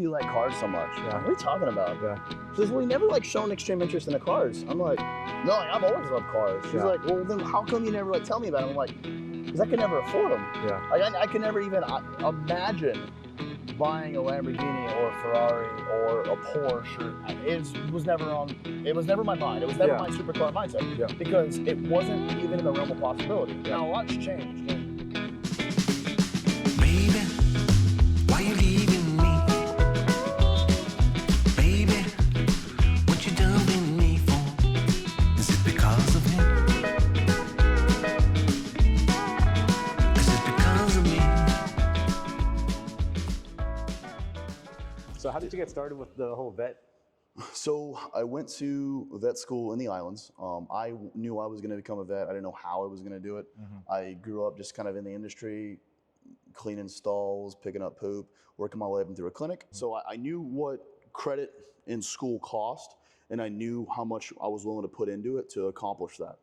you like cars so much? Yeah. What are you talking about? Yeah. She says, well, you never like shown extreme interest in the cars. I'm like, no, I've always loved cars. She's like, well, then how come you never like tell me about it? I'm like, because I could never afford them. Yeah. Like, I could never even imagine buying a Lamborghini or a Ferrari or a Porsche. It was never my mind. It was never my supercar mindset because it wasn't even in the realm of possibility. Now a lot's changed. Baby, why you leaving me? Baby, what you dumping me for? Is it because of him? Is it because of me? So how did you get started with the whole vet? So I went to vet school in the islands. I knew I was going to become a vet. I didn't know how I was going to do it. I grew up just kind of in the industry, cleaning stalls, picking up poop, working my way up through a clinic. So I knew what credit in school cost, and I knew how much I was willing to put into it to accomplish that.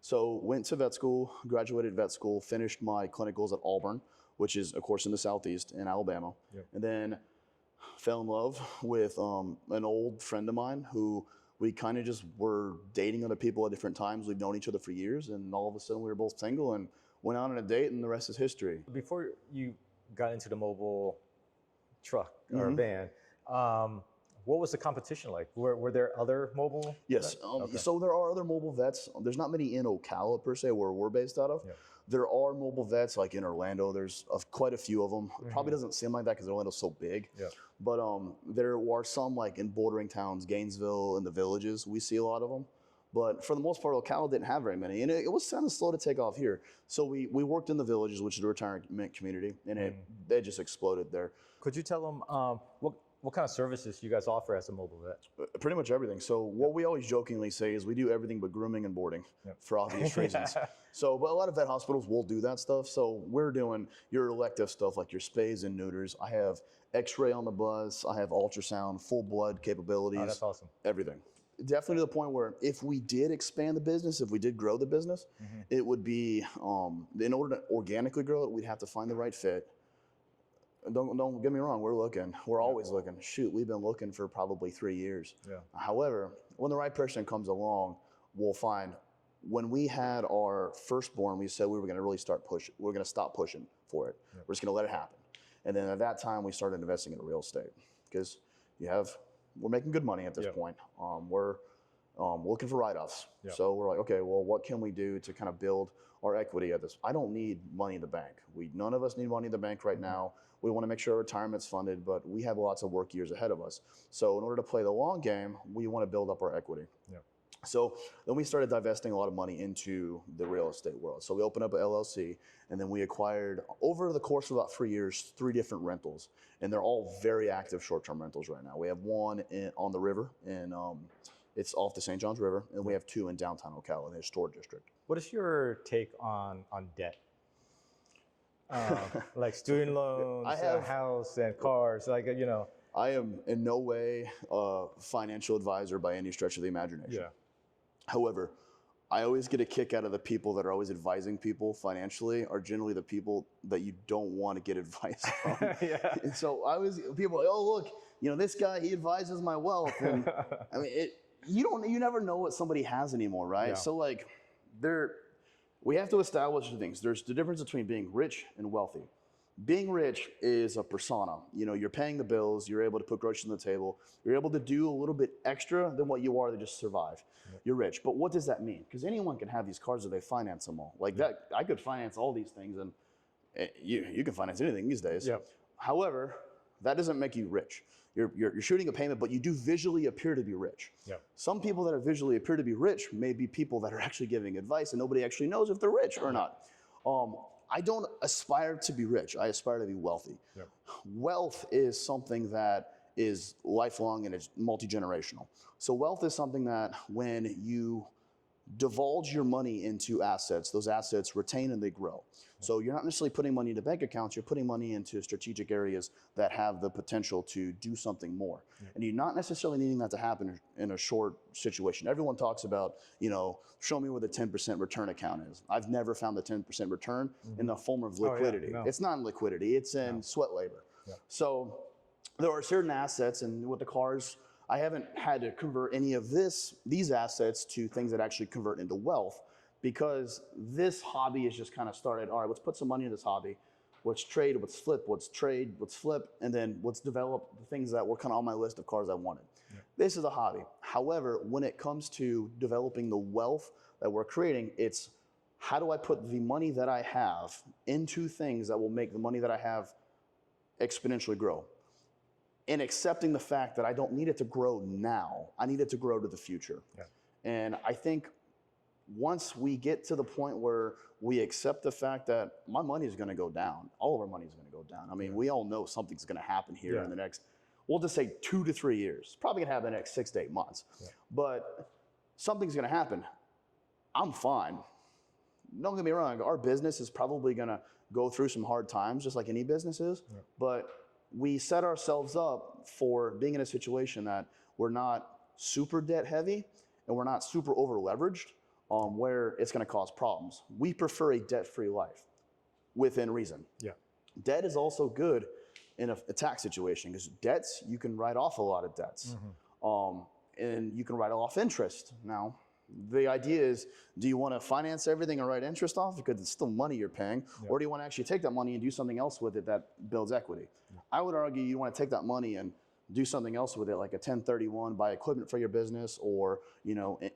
So went to vet school, graduated vet school, finished my clinicals at Auburn, which is of course in the Southeast in Alabama. And then fell in love with an old friend of mine who we kind of just were dating other people at different times. We've known each other for years, and all of a sudden we were both single and went out on a date, and the rest is history. Before you got into the mobile truck or van, what was the competition like? Were there other mobile? Yes, so there are other mobile vets. There's not many in Ocala per se, where we're based out of. There are mobile vets like in Orlando. There's quite a few of them. It probably doesn't seem like that because Orlando's so big. But there are some like in bordering towns, Gainesville and the villages. We see a lot of them. But for the most part, Ocala didn't have very many. And it was kind of slow to take off here. So we worked in the villages, which is a retirement community, and they just exploded there. Could you tell them what kind of services you guys offer as a mobile vet? Pretty much everything. So what we always jokingly say is we do everything but grooming and boarding for obvious reasons. So, but a lot of vet hospitals will do that stuff. So we're doing your elective stuff like your spays and neuters. I have x-ray on the bus. I have ultrasound, full blood capabilities. Oh, that's awesome. Everything. Definitely to the point where if we did expand the business, if we did grow the business, it would be, in order to organically grow it, we'd have to find the right fit. Don't get me wrong, we're looking. We're always looking. Shoot, we've been looking for probably 3 years. However, when the right person comes along, we'll find. When we had our firstborn, we said we were going to really start pushing. We're going to stop pushing for it. We're just going to let it happen. And then at that time, we started investing in real estate because we're making good money at this point. We're looking for write-offs. So we're like, okay, well, what can we do to kind of build our equity at this? I don't need money in the bank. None of us need money in the bank right now. We want to make sure our retirement's funded, but we have lots of work years ahead of us. So in order to play the long game, we want to build up our equity. So then we started divesting a lot of money into the real estate world. So we opened up an LLC, and then we acquired, over the course of about 3 years, 3 different rentals. And they're all very active short-term rentals right now. We have one on the river, and it's off the St. Johns River, and we have 2 in downtown Ocala in the historic district. What is your take on debt? Like student loans, a house and cars, like, you know. I am in no way a financial advisor by any stretch of the imagination. However, I always get a kick out of the people that are always advising people financially are generally the people that you don't want to get advice from. And so people are like, oh, look, you know, this guy, he advises my wealth. And I mean, you never know what somebody has anymore, right? So like we have to establish the things. There's the difference between being rich and wealthy. Being rich is a persona. You know, you're paying the bills, you're able to put groceries on the table, you're able to do a little bit extra than what you are to just survive. You're rich. But what does that mean? Because anyone can have these cars if they finance them all. Like that, I could finance all these things, and you can finance anything these days. However, that doesn't make you rich. You're shooting a payment, but you do visually appear to be rich. Some people that visually appear to be rich may be people that are actually giving advice, and nobody actually knows if they're rich or not. I don't aspire to be rich. I aspire to be wealthy. Wealth is something that is lifelong and it's multi-generational. So wealth is something that when you divulge your money into assets, those assets retain and they grow. So you're not necessarily putting money into bank accounts, you're putting money into strategic areas that have the potential to do something more. And you're not necessarily needing that to happen in a short situation. Everyone talks about, you know, show me where the 10% return account is. I've never found the 10% return in the form of liquidity. It's not in liquidity, it's in sweat labor. So there are certain assets, and with the cars, I haven't had to convert any of these assets to things that actually convert into wealth, because this hobby has just kind of started. All right, let's put some money in this hobby. Let's trade, let's flip, let's trade, let's flip, and then let's develop the things that were kind of on my list of cars I wanted. Yeah. This is a hobby. However, when it comes to developing the wealth that we're creating, it's how do I put the money that I have into things that will make the money that I have exponentially grow? And accepting the fact that I don't need it to grow now. I need it to grow to the future. Yeah. And I think once we get to the point where we accept the fact that my money is going to go down, all of our money is going to go down. I mean, we all know something's going to happen here in the next, we'll just say 2 to 3 years. It's probably going to happen in the next 6 to 8 months. Yeah. But something's going to happen. I'm fine. Don't get me wrong. Our business is probably going to go through some hard times, just like any business is. Yeah. But we set ourselves up for being in a situation that we're not super debt heavy and we're not super over leveraged, where it's going to cause problems. We prefer a debt-free life within reason. Yeah. Debt is also good in a tax situation, because debts, you can write off a lot of debts. Mm-hmm. And you can write off interest. Now, the idea is, do you want to finance everything and write interest off because it's still money you're paying, or do you want to actually take that money and do something else with it that builds equity? I would argue you want to take that money and do something else with it, like a 1031, buy equipment for your business, or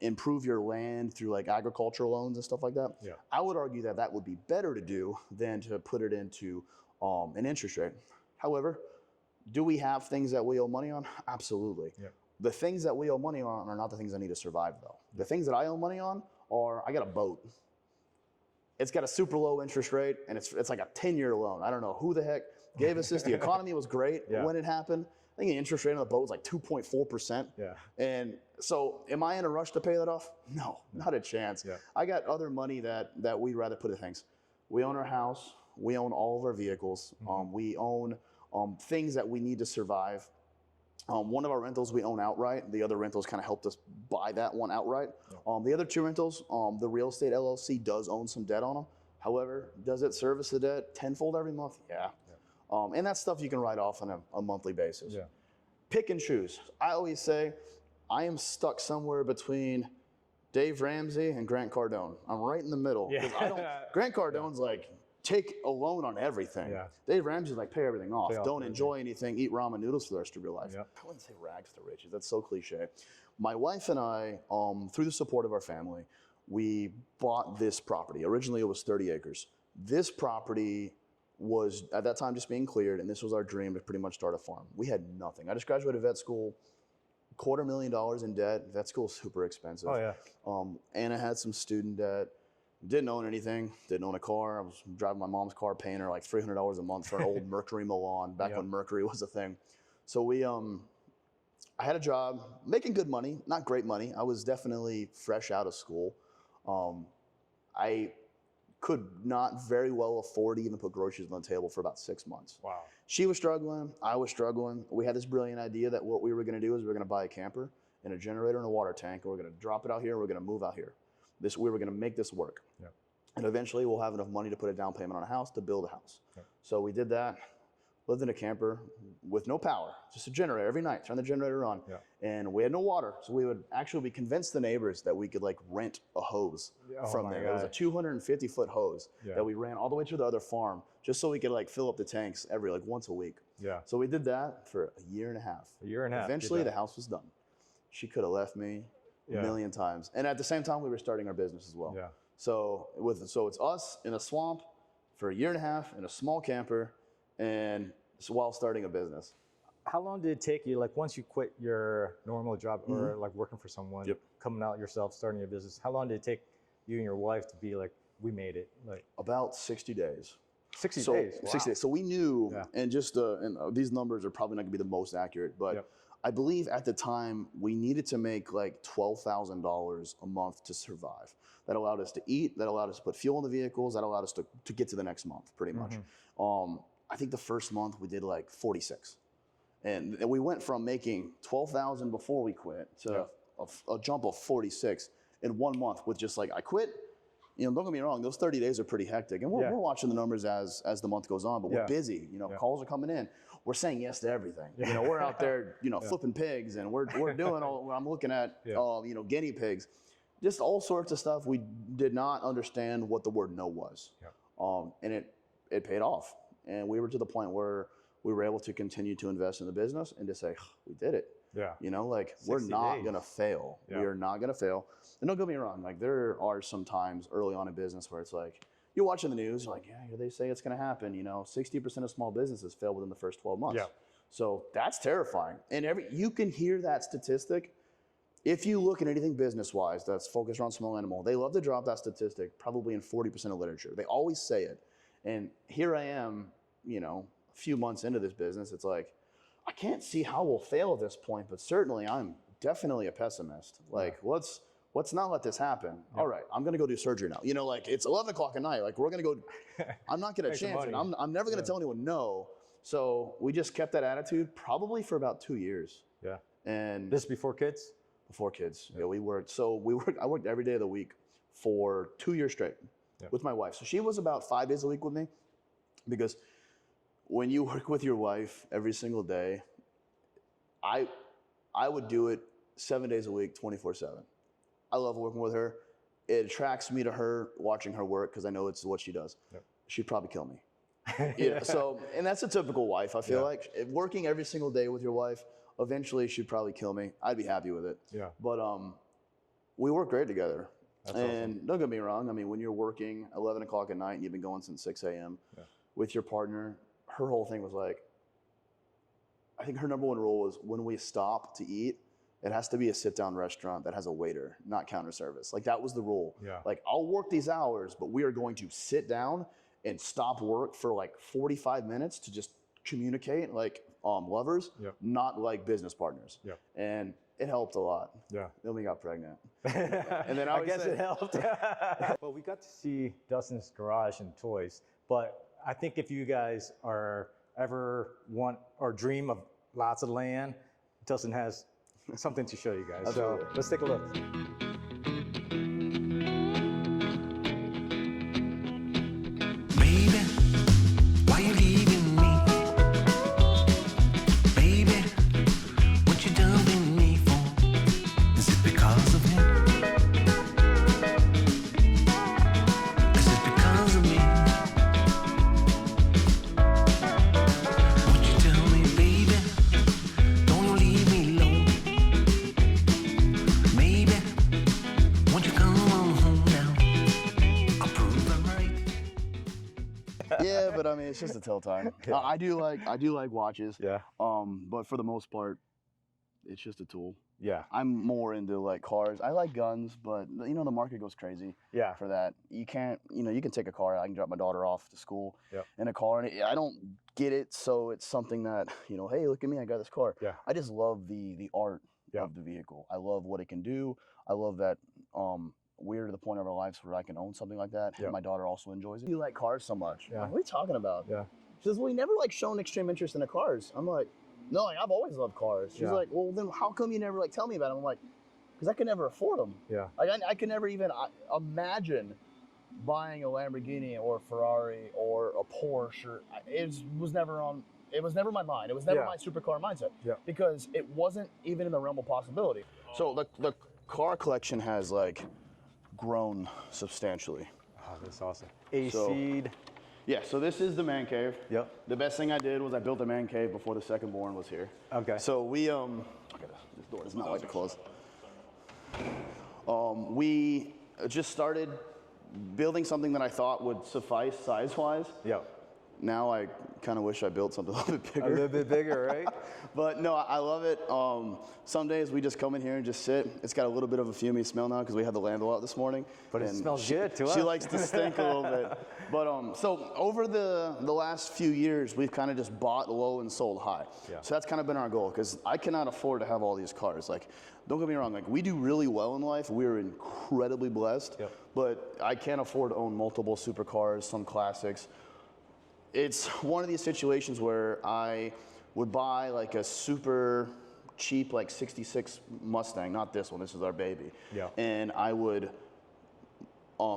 improve your land through like agricultural loans and stuff like that. Yeah. I would argue that that would be better to do than to put it into an interest rate. However, do we have things that we owe money on? Absolutely. Yeah. The things that we owe money on are not the things I need to survive, though. The things that I owe money on are, I got a boat. It's got a super low interest rate, and it's like a 10-year loan. I don't know who the heck gave us this. The economy was great when it happened. I think the interest rate on the boat was like 2.4%. Yeah. And so am I in a rush to pay that off? No, not a chance. Yeah. I got other money that we'd rather put in things. We own our house. We own all of our vehicles. Mm-hmm. We own things that we need to survive. One of our rentals we own outright. The other rentals kind of helped us buy that one outright. Yeah. The other 2 rentals, the real estate LLC does own some debt on them. However, does it service the debt tenfold every month? Yeah. And that's stuff you can write off on a monthly basis. Yeah. Pick and choose. I always say I am stuck somewhere between Dave Ramsey and Grant Cardone. I'm right in the middle. Yeah. Grant Cardone's like, take a loan on everything. Yeah. Dave Ramsey's like, pay everything off. Don't enjoy anything. Eat ramen noodles for the rest of your life. Yep. I wouldn't say rags to riches. That's so cliche. My wife and I, through the support of our family, we bought this property. Originally, it was 30 acres. This property was, at that time, just being cleared, and this was our dream to pretty much start a farm. We had nothing. I just graduated vet school, $250,000 in debt. Vet school is super expensive. Oh, yeah. And I had some student debt. Didn't own anything, didn't own a car. I was driving my mom's car, paying her like $300 a month for an old Mercury Milan, back when Mercury was a thing. So I had a job, making good money, not great money. I was definitely fresh out of school. I could not very well afford to even put groceries on the table for about 6 months. Wow. She was struggling, I was struggling. We had this brilliant idea that what we were gonna do is we were gonna buy a camper and a generator and a water tank, and we're gonna drop it out here, and we're gonna move out here. We were gonna make this work. Yeah. And eventually we'll have enough money to put a down payment on a house to build a house. Yeah. So we did that, lived in a camper with no power, just a generator every night, turn the generator on. Yeah. And we had no water. So we convinced the neighbors that we could like rent a hose from there. It was a 250-foot hose that we ran all the way to the other farm, just so we could like fill up the tanks once a week. Yeah. So we did that for a year and a half. A year and a half. Eventually the house was done. She could have left me a million times. And at the same time, we were starting our business as well. Yeah. So it's us in a swamp for a year and a half in a small camper, and while starting a business. How long did it take you, like once you quit your normal job or like working for someone, coming out yourself, starting your business, how long did it take you and your wife to be like, we made it? Like about 60 days. 60 days? Wow. 60 days. So we knew, and just these numbers are probably not gonna be the most accurate, but I believe at the time we needed to make like $12,000 a month to survive. That allowed us to eat, that allowed us to put fuel in the vehicles, that allowed us to get to the next month, pretty much. I think the first month we did like 46. And we went from making $12,000 before we quit to a jump of 46 in 1 month with just like, I quit. Don't get me wrong, those 30 days are pretty hectic. And we're watching the numbers as the month goes on, but we're busy. Calls are coming in. we're saying yes to everything. You know, we're out there, you know, flipping pigs, and we're doing all. I'm looking at, you know, guinea pigs, just all sorts of stuff. We did not understand what the word no was, and it paid off. And we were to the point where we were able to continue to invest in the business and to say, we did it. Yeah. You know, like, we're not going to fail. Yeah. We are not going to fail. And don't get me wrong, like, there are some times early on in business where it's like, you're watching the news, you're like, yeah, they say it's going to happen. You know, 60% of small businesses fail within the first 12 months. Yeah. So that's terrifying. And you can hear that statistic. If you look at anything business-wise that's focused around small animal, they love to drop that statistic probably in 40% of literature. They always say it. And here I am, you know, a few months into this business, it's like, I can't see how we'll fail at this point, but certainly I'm definitely a pessimist. Like, let's not let this happen. All right, I'm gonna go do surgery now. You know, like, it's 11 o'clock at night. Like, we're gonna go, I'm not gonna chance it. I'm never gonna tell anyone no. So we just kept that attitude probably for about 2 years. Yeah. And this before kids? Before kids. Yeah, I worked every day of the week for 2 years straight with my wife. So she was about 5 days a week with me, because when you work with your wife every single day, I would do it 7 days a week, 24/7. I love working with her. It attracts me to her, watching her work, because I know it's what she does. Yep. She'd probably kill me. So, and that's a typical wife, I feel like. Working every single day with your wife, eventually she'd probably kill me. I'd be happy with it. Yeah. But we work great together. That's awesome. Don't get me wrong. I mean, when you're working 11 o'clock at night and you've been going since 6 a.m. with your partner, her whole thing was like, I think her number one rule was, when we stop to eat, it has to be a sit-down restaurant that has a waiter, not counter service. Like, that was the rule. Yeah. Like, I'll work these hours, but we are going to sit down and stop work for like 45 minutes to just communicate like lovers, not like business partners. Yeah. And it helped a lot. Yeah. Then we got pregnant. And then I guess it helped. Well, we got to see Dustin's garage and toys, but I think if you guys ever want or dream of lots of land, Dustin has something to show you guys. Absolutely. So let's take a look. Baby, why you leaving me? Baby, what you dumping me for? Is it because of him? Is it because of me? Won't you tell me, baby? Don't you leave me alone? Baby, won't you come on home now? I'll prove I'm right. Yeah, but I mean, it's just to tell time. I do like watches. Yeah. But for the most part, it's just a tool. Yeah. I'm more into like cars. I like guns, but you know, the market goes crazy. Yeah. For that, you can't. You know, you can take a car. I can drop my daughter off to school in a car, and I don't get it. So it's something that, you know, hey, look at me, I got this car. Yeah. I just love the art of the vehicle. I love what it can do. I love that. We're to the point of our lives where I can own something like that. And my daughter also enjoys it. You like cars so much. Yeah. What are you talking about? Yeah. She says, well, we never like shown extreme interest in the cars. I'm like, no, like, I've always loved cars. She's like, well, then how come you never like tell me about them? I'm like, because I could never afford them. Yeah. Like, I could never even imagine buying a Lamborghini or a Ferrari or a Porsche. It was never my mind. It was never my supercar mindset. Yeah. Because it wasn't even in the realm of possibility. So the car collection has like grown substantially. Oh, that's awesome. AC'd. Yeah, so this is the man cave. Yep. The best thing I did was I built a man cave before the second born was here. Okay. So we this door does not like to close. We just started building something that I thought would suffice size-wise. Yep. Now I kind of wish I built something a little bit bigger. A little bit bigger, right? But no, I love it. Some days we just come in here and just sit. It's got a little bit of a fumey smell now because we had the Lambo out this morning. But it smells good to us. She likes to stink a little bit. But so over the last few years, we've kind of just bought low and sold high. Yeah. So that's kind of been our goal, because I cannot afford to have all these cars. Like, don't get me wrong, like, we do really well in life. We're incredibly blessed. Yep. But I can't afford to own multiple supercars, some classics. It's one of these situations where I would buy like a super cheap, like 66 Mustang, not this one, this is our baby. Yeah. And I would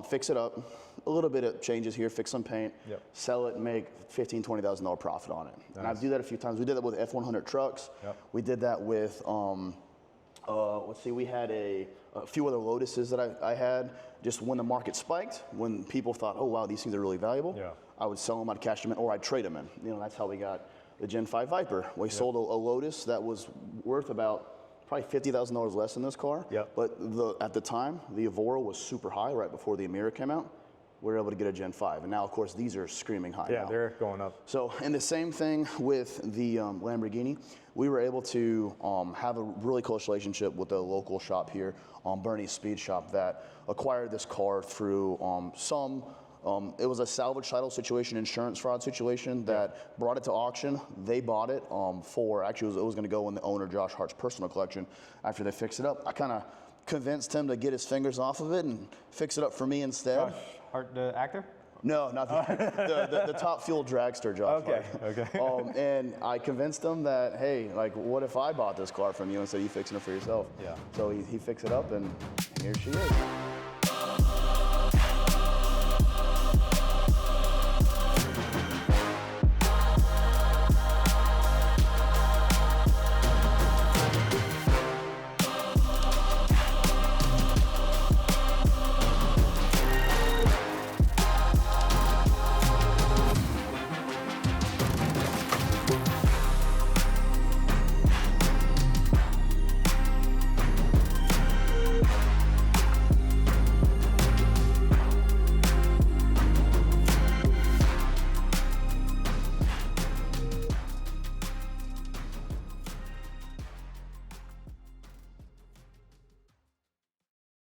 fix it up, a little bit of changes here, fix some paint, sell it, and make $15,000, $20,000 profit on it. Nice. And I do that a few times. We did that with F100 trucks. We did that with, let's see, we had a few other Lotuses that I had. Just when the market spiked, when people thought, oh wow, these things are really valuable, I would sell them, I'd cash them in, or I'd trade them in. You know, that's how we got the Gen 5 Viper. We sold a Lotus that was worth about probably $50,000 less than this car. But at the time, the Evora was super high right before the Emira came out. We were able to get a Gen 5. And now, of course, these are screaming high now. They're going up. So, and the same thing with the Lamborghini. We were able to have a really close relationship with a local shop here, Bernie's Speed Shop, that acquired this car through it was a salvage title situation, insurance fraud situation that brought it to auction. They bought it actually it was going to go in the owner Josh Hart's personal collection after they fixed it up. I kind of convinced him to get his fingers off of it and fix it up for me instead. Josh Hart, the actor? No, not the top fuel dragster, Josh Hart. Okay. And I convinced him that, hey, like, what if I bought this car from you instead of you fixing it for yourself? So he fixed it up, and here she is.